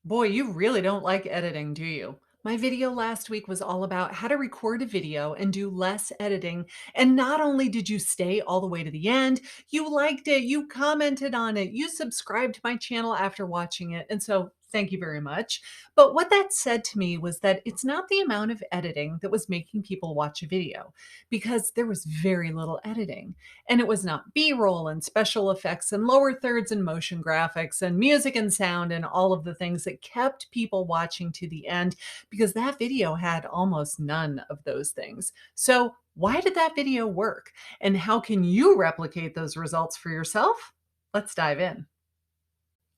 Boy, you really don't like editing, do you? My video last week was all about how to record a video and do less editing. And not only did you stay all the way to the end, you liked it, you commented on it, you subscribed to my channel after watching it. And so thank you very much. But what that said to me was that it's not the amount of editing that was making people watch a video, because there was very little editing. And it was not B-roll and special effects and lower thirds and motion graphics and music and sound and all of the things that kept people watching to the end, because that video had almost none of those things. So why did that video work? And how can you replicate those results for yourself? Let's dive in.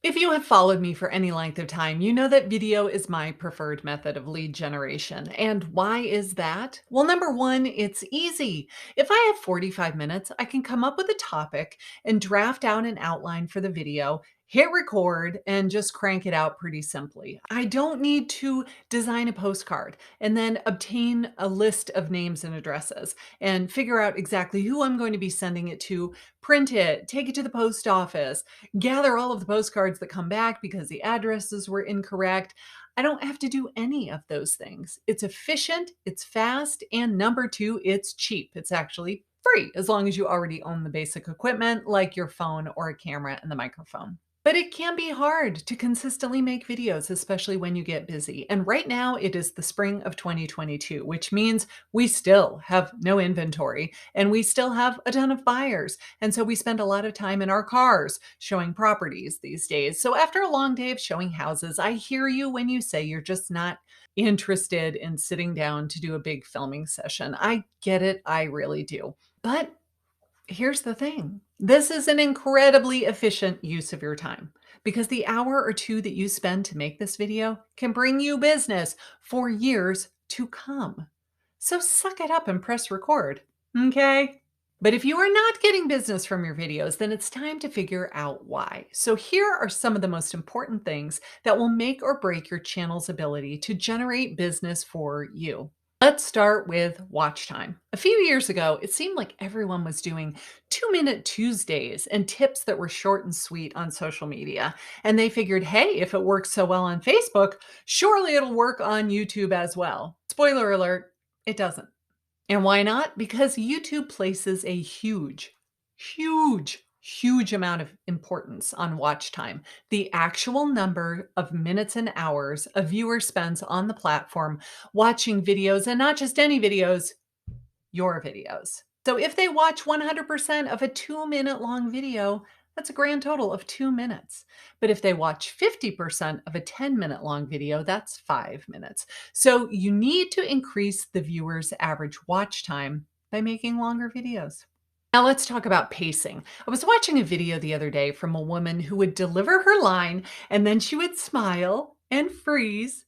If you have followed me for any length of time, you know that video is my preferred method of lead generation. And why is that? Well, number one, it's easy. If I have 45 minutes, I can come up with a topic and draft out an outline for the video, hit record, and just crank it out pretty simply. I don't need to design a postcard and then obtain a list of names and addresses and figure out exactly who I'm going to be sending it to, print it, take it to the post office, gather all of the postcards that come back because the addresses were incorrect. I don't have to do any of those things. It's efficient, it's fast, and number two, it's cheap. It's actually free as long as you already own the basic equipment like your phone or a camera and the microphone. But it can be hard to consistently make videos, especially when you get busy. And right now it is the spring of 2022, which means we still have no inventory and we still have a ton of buyers. And so we spend a lot of time in our cars showing properties these days. So after a long day of showing houses, I hear you when you say you're just not interested in sitting down to do a big filming session. I get it. I really do. But here's the thing. This is an incredibly efficient use of your time, because the hour or two that you spend to make this video can bring you business for years to come. So suck it up and press record, okay? But if you are not getting business from your videos, then it's time to figure out why. So here are some of the most important things that will make or break your channel's ability to generate business for you. Let's start with watch time. A few years ago, it seemed like everyone was doing 2-minute Tuesdays and tips that were short and sweet on social media. And they figured, hey, if it works so well on Facebook, surely it'll work on YouTube as well. Spoiler alert, it doesn't. And why not? Because YouTube places a huge amount of importance on watch time. The actual number of minutes and hours a viewer spends on the platform watching videos, and not just any videos, your videos. So if they watch 100% of a 2-minute long video, that's a grand total of 2 minutes. But if they watch 50% of a 10-minute long video, that's 5 minutes. So you need to increase the viewer's average watch time by making longer videos. Now let's talk about pacing. I was watching a video the other day from a woman who would deliver her line and then she would smile and freeze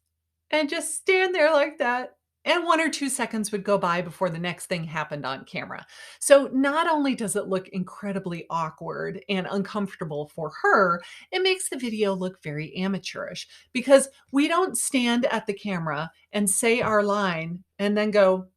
and just stand there like that. And 1 or 2 seconds would go by before the next thing happened on camera. So not only does it look incredibly awkward and uncomfortable for her, it makes the video look very amateurish, because we don't stand at the camera and say our line and then go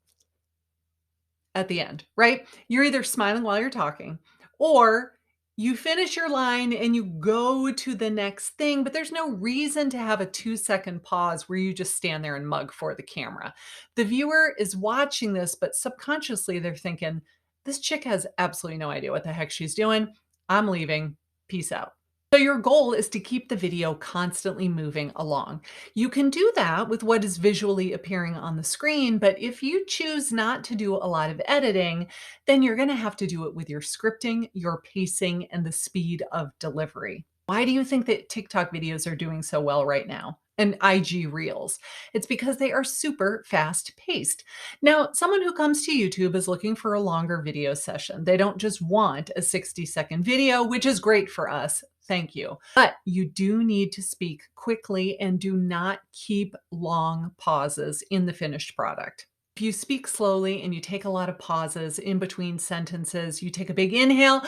at the end, right? You're either smiling while you're talking, or you finish your line and you go to the next thing, but there's no reason to have a 2-second pause where you just stand there and mug for the camera. The viewer is watching this, but subconsciously they're thinking, this chick has absolutely no idea what the heck she's doing. I'm leaving. Peace out. So your goal is to keep the video constantly moving along. You can do that with what is visually appearing on the screen, but if you choose not to do a lot of editing, then you're going to have to do it with your scripting, your pacing, and the speed of delivery. Why do you think that TikTok videos are doing so well right now? And IG Reels? It's because they are super fast paced. Now, someone who comes to YouTube is looking for a longer video session. They don't just want a 60-second video, which is great for us. Thank you. But you do need to speak quickly and do not keep long pauses in the finished product. If you speak slowly and you take a lot of pauses in between sentences, you take a big inhale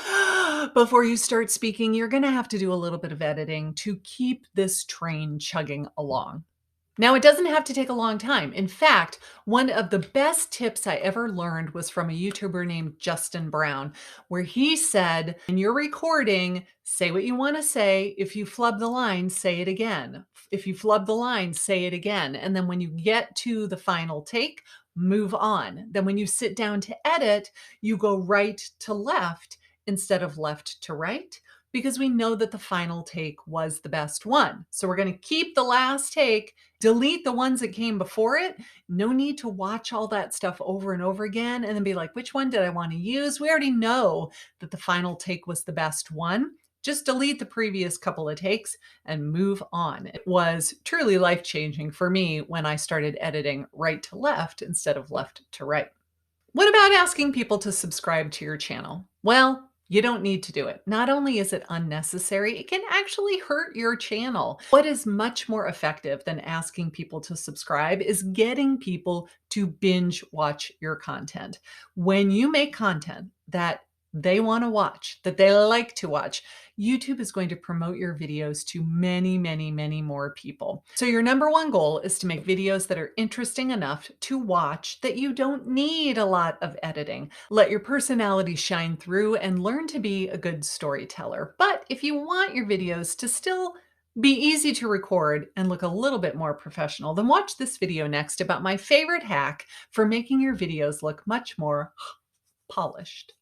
before you start speaking, you're going to have to do a little bit of editing to keep this train chugging along. Now, it doesn't have to take a long time. In fact, one of the best tips I ever learned was from a YouTuber named Justin Brown, where he said, when you're recording, say what you want to say. If you flub the line, say it again. If you flub the line, say it again. And then when you get to the final take, move on. Then when you sit down to edit, you go right to left instead of left to right, because we know that the final take was the best one. So we're going to keep the last take, delete the ones that came before it. No need to watch all that stuff over and over again and then be like, which one did I want to use? We already know that the final take was the best one. Just delete the previous couple of takes and move on. It was truly life-changing for me when I started editing right to left instead of left to right. What about asking people to subscribe to your channel? Well, you don't need to do it. Not only is it unnecessary, it can actually hurt your channel. What is much more effective than asking people to subscribe is getting people to binge watch your content. When you make content that they want to watch, that they like to watch, YouTube is going to promote your videos to many, many, many more people. So your number one goal is to make videos that are interesting enough to watch, that you don't need a lot of editing. Let your personality shine through and learn to be a good storyteller. But if you want your videos to still be easy to record and look a little bit more professional, then watch this video next about my favorite hack for making your videos look much more polished.